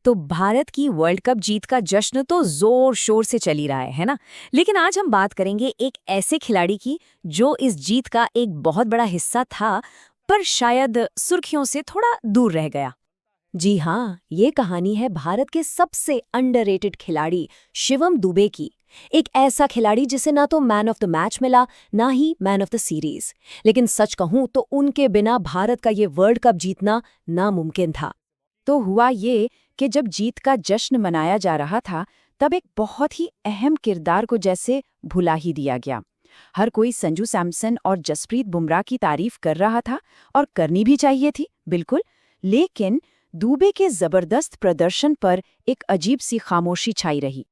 तो भारत की world cup जीत का जश्न तो जोर शोर से चल ही रहा है ना। लेकिन आज हम बात करेंगे एक ऐसे खिलाड़ी की जो इस जीत का एक बहुत बड़ा हिस्सा था, पर शायद सुर्खियों से थोड़ा दूर रह गया। जी हाँ, ये कहानी है भारत के सबसे अंडररेटेड खिलाड़ी शिवम दुबे की। एक ऐसा खिलाड़ी जिसे ना तो मैन ऑफ द मैच मिला, ना ही मैन ऑफ द सीरीज। लेकिन सच कहूं तो उनके बिना भारत का ये वर्ल्ड कप जीतना नामुमकिन था। तो हुआ ये कि जब जीत का जश्न मनाया जा रहा था, तब एक बहुत ही अहम किरदार को जैसे भुला ही दिया गया। हर कोई संजू सैमसन और जसप्रीत बुमराह की तारीफ कर रहा था, और करनी भी चाहिए थी, बिल्कुल। लेकिन दुबे के जबरदस्त प्रदर्शन पर एक अजीब सी खामोशी छाई रही।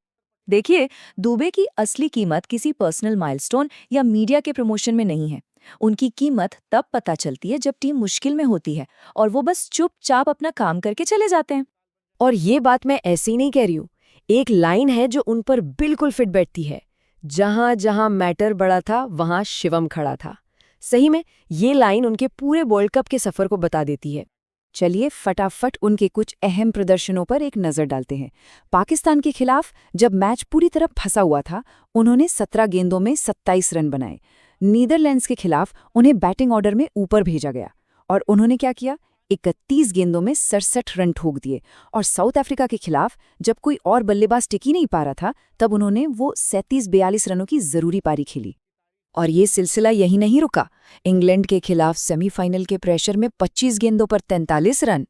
देखिए, दुबे की असली कीमत किसी पर्सनल माइलस्टोन या मीडिया के प्रमोशन में नहीं है। उनकी कीमत तब पता चलती है जब टीम मुश्किल में होती है और वो बस चुपचाप अपना काम करके चले जाते हैं। और ये बात मैं ऐसे ही नहीं कह रही हूँ। एक लाइन है जो उन पर बिल्कुल फिट बैठती है, जहां जहां मैटर बड़ा था वहां शिवम खड़ा था। सही में ये लाइन उनके पूरे वर्ल्ड कप के सफर को बता देती है। चलिए फटाफट उनके कुछ अहम प्रदर्शनों पर एक नजर डालते हैं। पाकिस्तान के खिलाफ जब मैच पूरी तरह फंसा हुआ था, उन्होंने 17 गेंदों में 27 रन बनाए। नीदरलैंड्स के खिलाफ उन्हें बैटिंग ऑर्डर में ऊपर भेजा गया और उन्होंने क्या किया, 31 गेंदों में 67 रन ठोक दिए। और साउथ अफ्रीका के खिलाफ जब कोई और बल्लेबाज टिक ही नहीं पा रहा था, तब उन्होंने वो 37-42 रनों की जरूरी पारी खेली। और ये सिलसिला यही नहीं रुका। इंग्लैंड के खिलाफ सेमीफाइनल के प्रेशर में 25 गेंदों पर 43 रन।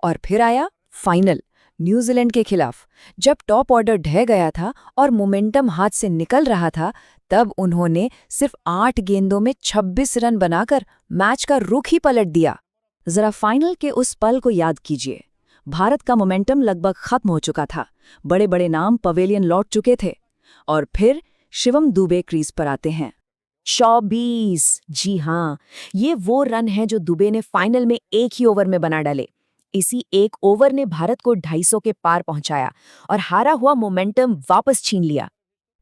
और फिर आया फाइनल न्यूजीलैंड के खिलाफ। जब टॉप ऑर्डर ढह गया था और मोमेंटम हाथ से निकल रहा था, तब उन्होंने सिर्फ 8 गेंदों में 26 रन बनाकर मैच का रुख ही पलट दिया। जरा फाइनल के उस पल को याद कीजिए। भारत का मोमेंटम लगभग खत्म हो चुका था, बड़े बड़े नाम पवेलियन लौट चुके थे, और फिर शिवम दुबे क्रीज पर आते हैं। 24, जी हाँ, ये वो रन है जो दुबे ने फाइनल में एक ही ओवर में बना डाले। इसी एक ओवर ने भारत को 250 के पार पहुंचाया और हारा हुआ मोमेंटम वापस छीन लिया।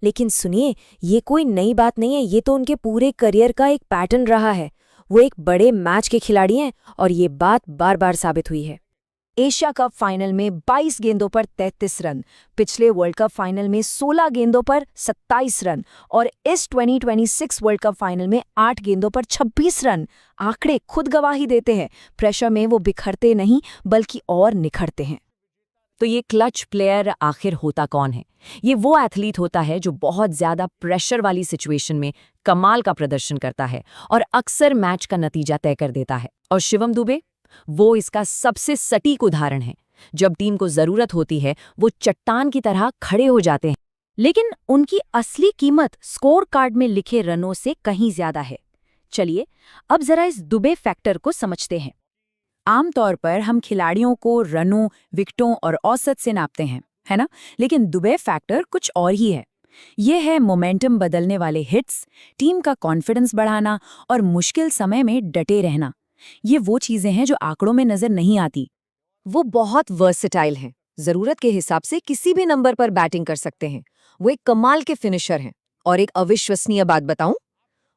लेकिन सुनिए, ये कोई नई बात नहीं है, ये तो उनके पूरे करियर का एक पैटर्न रहा है। वो एक बड़े मैच के खिलाड़ी हैं और ये बात बार बार साबित हुई है। एशिया कप फाइनल में 22 गेंदों पर 33 रन, पिछले वर्ल्ड कप फाइनल में 16 गेंदों पर 27 रन और इस 2026 वर्ल्ड कप फाइनल में 8 गेंदों पर 26 रन। आंकड़े खुद गवाही देते हैं, प्रेशर में वो बिखरते नहीं बल्कि और निखरते हैं। तो ये क्लच प्लेयर आखिर होता कौन है? ये वो एथलीट होता है जो बहुत ज्यादा प्रेशर वाली सिचुएशन में कमाल का प्रदर्शन करता है और अक्सर मैच का नतीजा तय कर देता है। और शिवम दुबे वो इसका सबसे सटीक उदाहरण है। जब टीम को जरूरत होती है, वो चट्टान की तरह खड़े हो जाते हैं। लेकिन उनकी असली कीमत स्कोर कार्ड में लिखे रनों से कहीं ज्यादा है। चलिए अब जरा इस दुबे फैक्टर को समझते हैं। आमतौर पर हम खिलाड़ियों को रनों, विकेटों और औसत से नापते हैं, है ना? लेकिन दुबे फैक्टर कुछ और ही है। ये है मोमेंटम बदलने वाले हिट्स, टीम का कॉन्फिडेंस बढ़ाना और मुश्किल समय में डटे रहना। ये वो चीजें हैं जो आंकड़ों में नजर नहीं आती। वो बहुत वर्सेटाइल हैं, जरूरत के हिसाब से किसी भी नंबर पर बैटिंग कर सकते हैं। वो एक कमाल के फिनिशर हैं। और एक अविश्वसनीय बात बताऊं,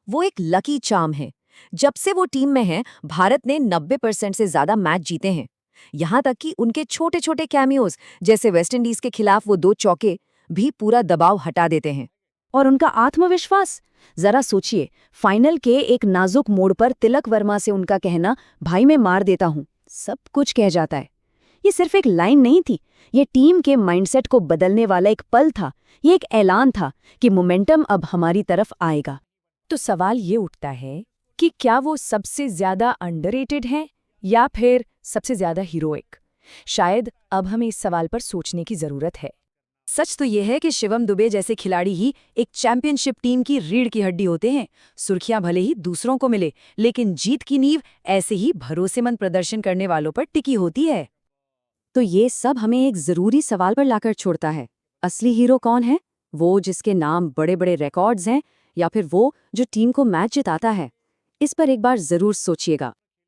वो एक लकी चार्म है। जब से वो टीम में हैं, भारत ने 90% से ज्यादा मैच जीते हैं। यहां तक कि उनके छोटे छोटे कैमियोज, जैसे वेस्टइंडीज के खिलाफ वो 2 चौके, भी पूरा दबाव हटा देते हैं। और उनका आत्मविश्वास, जरा सोचिए, फाइनल के एक नाजुक मोड़ पर तिलक वर्मा से उनका कहना, भाई मैं मार देता हूं, सब कुछ कह जाता है। ये सिर्फ एक लाइन नहीं थी, ये टीम के माइंडसेट को बदलने वाला एक पल था। ये एक ऐलान था कि मोमेंटम अब हमारी तरफ आएगा। तो सवाल ये उठता है कि क्या वो सबसे ज्यादा अंडररेटेड हैं या फिर सबसे ज्यादा हीरोइक? शायद अब हमें इस सवाल पर सोचने की जरूरत है। सच तो यह है कि शिवम दुबे जैसे खिलाड़ी ही एक चैंपियनशिप टीम की रीढ़ की हड्डी होते हैं। सुर्खियां भले ही दूसरों को मिले, लेकिन जीत की नींव ऐसे ही भरोसेमंद प्रदर्शन करने वालों पर टिकी होती है। तो ये सब हमें एक जरूरी सवाल पर लाकर छोड़ता है, असली हीरो कौन है? वो जिसके नाम बड़े बड़े रिकॉर्ड्स हैं, या फिर वो जो टीम को मैच जिताता है? इस पर एक बार जरूर सोचिएगा।